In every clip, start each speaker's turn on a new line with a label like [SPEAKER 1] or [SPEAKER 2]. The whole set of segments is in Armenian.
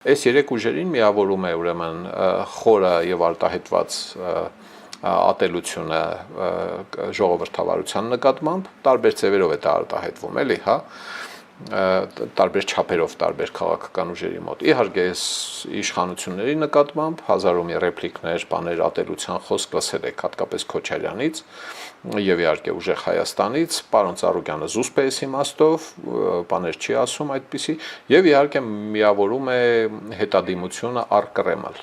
[SPEAKER 1] Այս երեք ուժերին միավորում է ուրեմն խորը եւ արտահայտված ատելությունը ժողովրդավարության նկատմամբ, տարբեր ձևերով է դա արտահայտվում, էլի, հա, տարբեր չափերով, տարբեր քաղաքական ուժերի մոտ։ Իհարկե, այս իշխանությունների նկատմամբ հազարում ռեպլիկներ, բաներ, ատելության խոսք լսել եք, հատկապես Քոչարյանից եւ իհարկե ուժեղ Հայաստանից, պարոն Ծառուկյանը զուսպ է այս իմաստով, բաներ չի ասում այդպիսի, եւ իհարկե միավորում է հետադիմությունը առ Կրեմլ։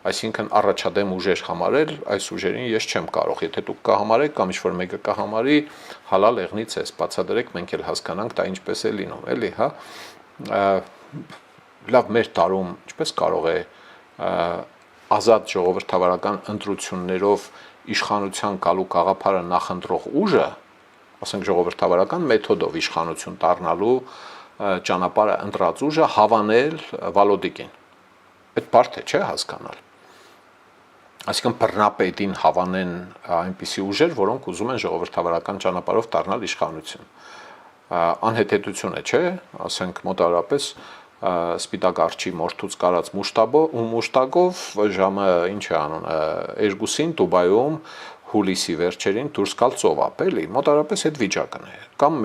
[SPEAKER 1] Այսինքն առաջադեմ ուժեր համարել, այս ուժերին ես չեմ կարող, եթե դուք կհամարեք կամ ինչ-որ մեկը կհամարի, հալալ եղնից ես, բացատրեք, մենք էլ հասկանանք դա ինչպես է լինում, էլի, հա։ Լավ, մեր տարում ինչպես կարող է ազատ ժողովրդավարական ընտրություններով իշխանության գալու գաղափարը նախընտրող ուժը, ասենք ժողովրդավարական մեթոդով իշխանություն դառնալու ճանապարհը ընտրած ուժը հավանել Վալոդիկին։ Այդ բարդ է, չէ՞ հասկանալ։ Այսինքն բռնապետին հավանեն այնպիսի ուժեր, որոնք ուզում են ժողովրդավարական ճանապարհով դառնալ իշխանություն։ Անհեթեթություն է, չէ՞, ասենք մոտավորապես Սպիտակ արջի մորթուց կարած մուշտակով ժամը ինչ է անունը 2-ին Դուբայում հուլիսի վերջերին դուրս գալ ծովափ, էլի, մոտավորապես այդ վիճակն է։ Կամ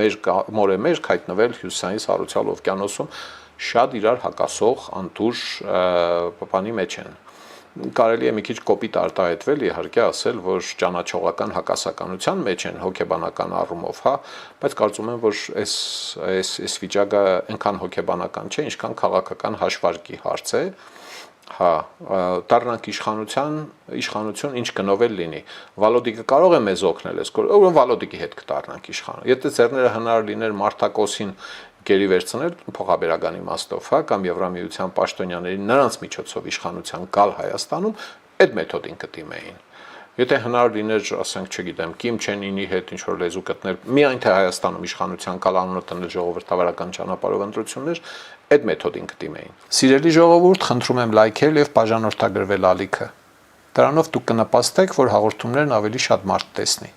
[SPEAKER 1] մորեմերկ հայտնվել Հյուսիսային Սառուցյալ օվկիանոսում շատ իրար հակասող անտուր բանի մեջ են։ Կարելի է մի քիչ կոպիտ արտահայտվել, իհարկե ասել, որ ճանաչողական հակասականության մեջ են հոգեբանական առումով, հա, բայց կարծում եմ, որ այս վիճակը այնքան հոգեբանական չէ, ինչքան քաղաքական հաշվարկի հարց է, հա, դառնանք իշխանություն ինչ գնով էլ լինի։ Վալոդիկը կարող է մեզ օգնել, Վալոդիկի հետ կդառնանք իշխանություն։ Եթե ձեռները հնար լիներ Մարտակոսին գերի վերցնել փոխաբերական իմաստով, հա, կամ Եվրամիության պաշտոնյաներին նրանց միջոցով իշխանության գալ Հայաստանում, այդ մեթոդին կդիմեին։ Եթե հնար լիներ, ասենք, չգիտեմ, Կիմ Չեն Ինի հետ ինչ-որ լեզու գտնել, միայն թե Հայաստանում իշխանության գալ անունը տնել ժողովրդավարական ճանապարհով ընտրություններ, այդ մեթոդին կդիմեին։ Սիրելի ժողովուրդ, խնդրում եմ լայքել եւ բաժանորդագրվել ալիքը։ Դրանով դուք կնպաստեք, որ հաղորդումներն ավելի շատ մարդ տեսնի։